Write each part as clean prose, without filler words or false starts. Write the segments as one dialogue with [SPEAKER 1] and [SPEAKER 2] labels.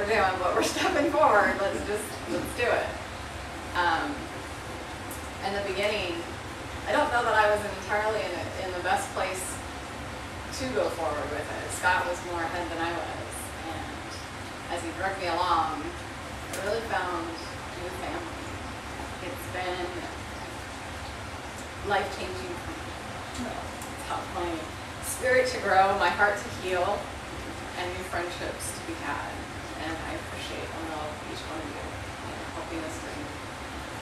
[SPEAKER 1] we're doing, but we're stepping forward. Let's do it. In the beginning, I don't know that I was entirely in the best place to go forward with it. Scott was more ahead than I was, and as he dragged me along, I really found new family. It's been life-changing for me. It's helped my spirit to grow, my heart to heal, and new friendships to be had. And I appreciate and love each one of you helping this dream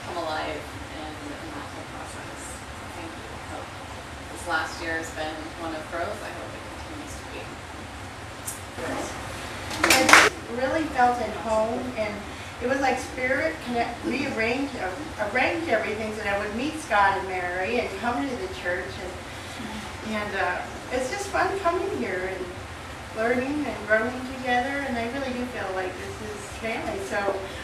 [SPEAKER 1] come alive in that whole process. Thank you. I hope this last year has been one of growth. I hope it continues to be.
[SPEAKER 2] I really felt at home, and it was like Spirit arranged everything so that I would meet Scott and Mary and come to the church, and it's just fun coming here and learning and growing together, and I really do feel like this is family. So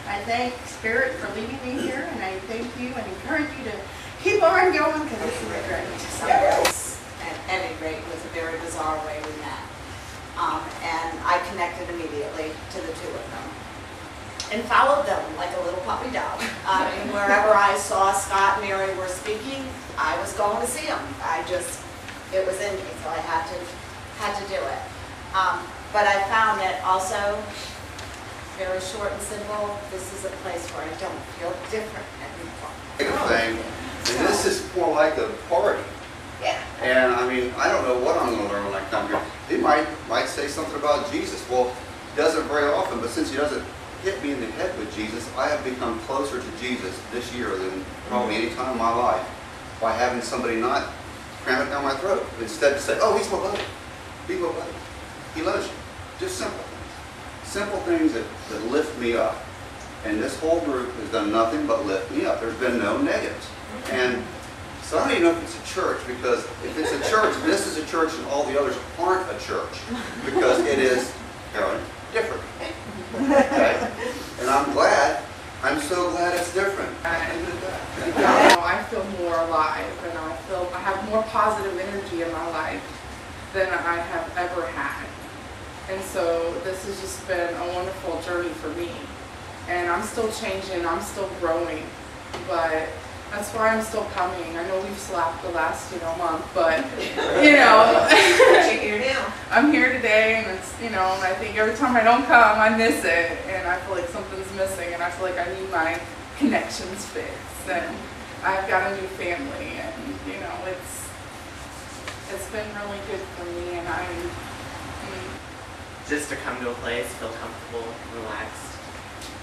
[SPEAKER 2] I thank Spirit for leading me here, and I thank you and encourage you to keep on going because this is great.
[SPEAKER 3] At any rate, it was a very bizarre way we met. And I connected immediately to the two of them and followed them like a little puppy dog. And wherever I saw Scott and Mary were speaking, I was going to see them. It was in me, so I had to do it. But I found it also very short and simple. This is a place where I don't feel different anymore.
[SPEAKER 4] Thing, and this is more like a party.
[SPEAKER 3] Yeah.
[SPEAKER 4] And I mean, I don't know what I'm going to learn when I come here. He might say something about Jesus. Well, he doesn't very often, but since he doesn't hit me in the head with Jesus, I have become closer to Jesus this year than probably any time in my life by having somebody not cram it down my throat. Instead to say, oh, he's my buddy. He's my buddy. He loves you. Just simple things. Simple things that lift me up. And this whole group has done nothing but lift me up. There's been no negatives. And so I don't even know if it's a church, because if it's a church, this is a church and all the others aren't a church. Because it is, Karen, different. Okay? And I'm so glad it's different.
[SPEAKER 5] I feel more alive, and I have more positive energy in my life than I have ever had. And so this has just been a wonderful journey for me. And I'm still changing, I'm still growing, but that's why I'm still coming. I know we've slapped the last, month, but,
[SPEAKER 3] You're here now.
[SPEAKER 5] I'm here today, and it's, and I think every time I don't come, I miss it, and I feel like something's missing, and I feel like I need my connections fixed, and I've got a new family, and, it's been really good for me, and
[SPEAKER 6] just to come to a place, feel comfortable, relaxed.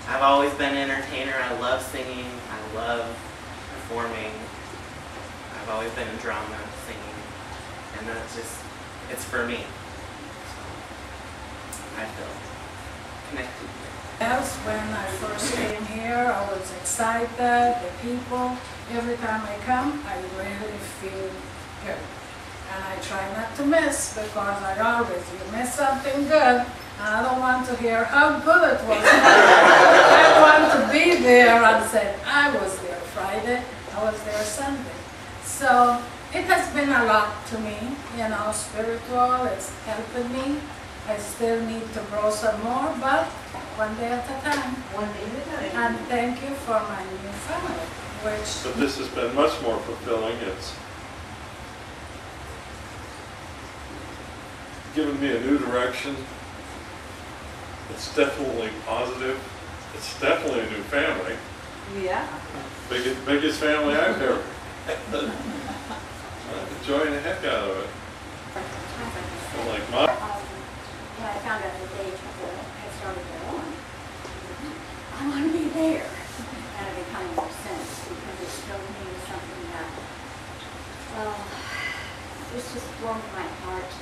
[SPEAKER 6] I've always been an entertainer. I love singing. I love performing. I've always been in drama, singing, and it's for me. So I feel connected.
[SPEAKER 7] Yes, when I first came here, I was excited, the people. Every time I come, I really feel good. And I try not to miss, because you miss something good, I don't want to hear how good it was. I want to be there and say, I was there Friday, I was there Sunday. So it has been a lot to me, spiritual, it's helping me. I still need to grow some more, but one day at a time.
[SPEAKER 3] One day at a time.
[SPEAKER 7] And thank you for my new family,
[SPEAKER 8] But this has been much more fulfilling. It's given me a new direction. It's definitely positive. It's definitely a new family.
[SPEAKER 3] Yeah.
[SPEAKER 8] Biggest family I've ever had. I'm enjoying the heck out of it. Like mine.
[SPEAKER 9] Yeah, I found out the day had started their own. I want to be there. And it became more sense, because it showed me something that, it's just warmed my heart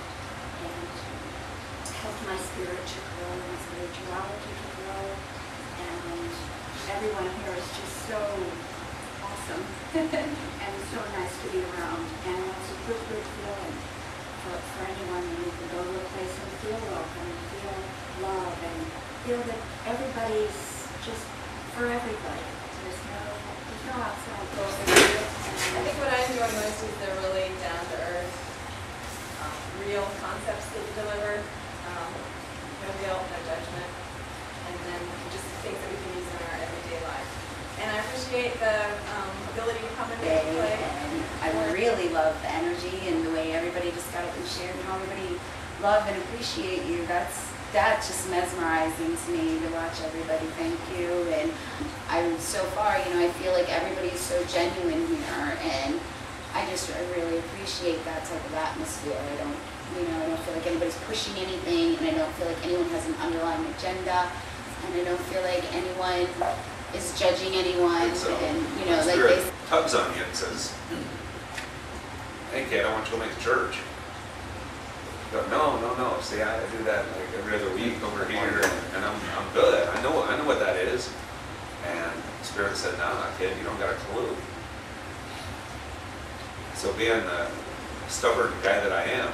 [SPEAKER 9] and helped my spirit to grow, my spirituality to grow. And everyone here is just so awesome and so nice to be around. And it's a good feeling for anyone when you can go to a place and feel welcome, and feel love, and feel that everybody's just for everybody. There's no outside goals.
[SPEAKER 1] I think what I enjoy most is the really down-to-earth, real concepts that you deliver. No guilt, no judgment. And then
[SPEAKER 9] love the energy and the way everybody just got up and shared and how everybody love and appreciate you. That's just mesmerizing to me to watch everybody. Thank you. And so far, you know, I feel like everybody's so genuine here, and I really appreciate that type of atmosphere. I don't feel like anybody's pushing anything, and I don't feel like anyone has an underlying agenda, and I don't feel like anyone is judging anyone. And you know, like
[SPEAKER 10] Spirit tugs on you and says, "Hey kid, I want you to make a church." You go, no. See, I do that like every other week over here, and I'm good. I know what that is. And Spirit said, "Nah, kid, you don't got a clue." So being the stubborn guy that I am,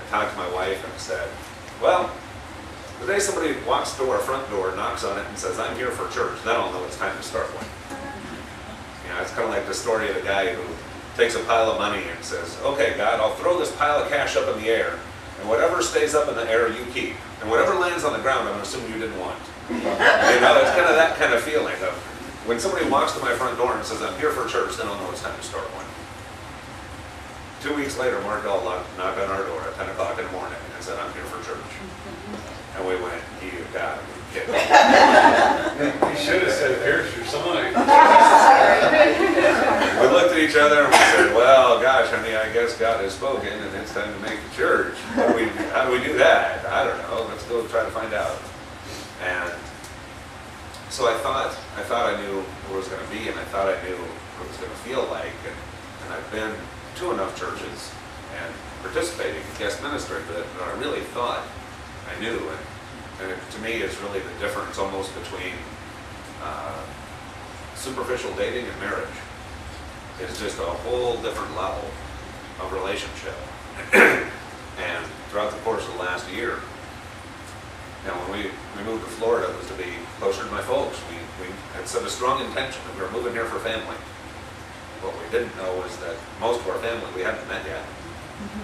[SPEAKER 10] I talked to my wife and said, "Well, the day somebody walks to our front door, knocks on it, and says, 'I'm here for church,' then I'll know it's time to start one." You know, it's kind of like the story of the guy who takes a pile of money and says, "Okay, God, I'll throw this pile of cash up in the air, and whatever stays up in the air, you keep. And whatever lands on the ground, I'm going to assume you didn't want." You know, it's kind of that kind of feeling of when somebody walks to my front door and says, "I'm here for church," then I'll know it's time to start one. 2 weeks later, Mark Dahl knocked on our door at 10 o'clock in the morning and said, "I'm here for church." And we went, "You got to be kidding me."
[SPEAKER 8] You should have said, "Here's your sign."
[SPEAKER 10] We looked at each other and we said, "Well, gosh, honey, I guess God has spoken and it's time to make the church. How do we do that? I don't know. Let's go try to find out." And so I thought I knew what it was going to be, and I thought I knew what it was going to feel like. And I've been to enough churches and participating in guest ministry that I really thought I knew. And to me, it's really the difference almost between superficial dating and marriage. It's just a whole different level of relationship. And throughout the course of the last year, you know, when we moved to Florida, it was to be closer to my folks. We had set a strong intention that we were moving here for family. What we didn't know was that most of our family we hadn't met yet.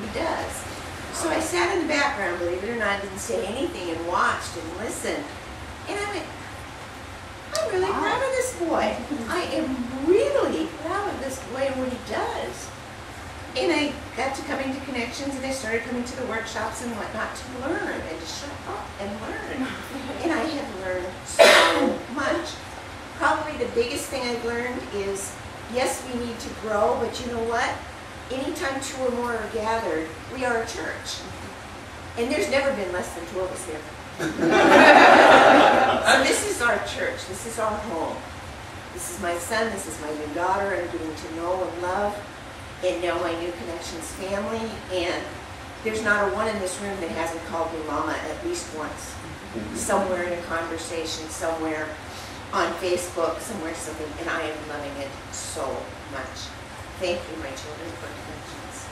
[SPEAKER 11] He does. So I sat in the background, believe it or not, didn't say anything, and watched and listened. And I went, I'm really proud of this boy. I am really proud of this boy and what he does. And I got to coming to Connections, and I started coming to the workshops and whatnot to learn and to shut up and learn. And I have learned so much. Probably the biggest thing I've learned is, yes, we need to grow, but you know what? Anytime 2 or more are gathered, we are a church. And there's never been less than 2 of us here. So this is our church. This is our home. This is my son. This is my new daughter. I'm getting to know and love and know my new Connections family. And there's not a one in this room that hasn't called me mama at least once. Somewhere in a conversation, somewhere on Facebook, somewhere something. And I am loving it so much. Thank you, my children, for Connections.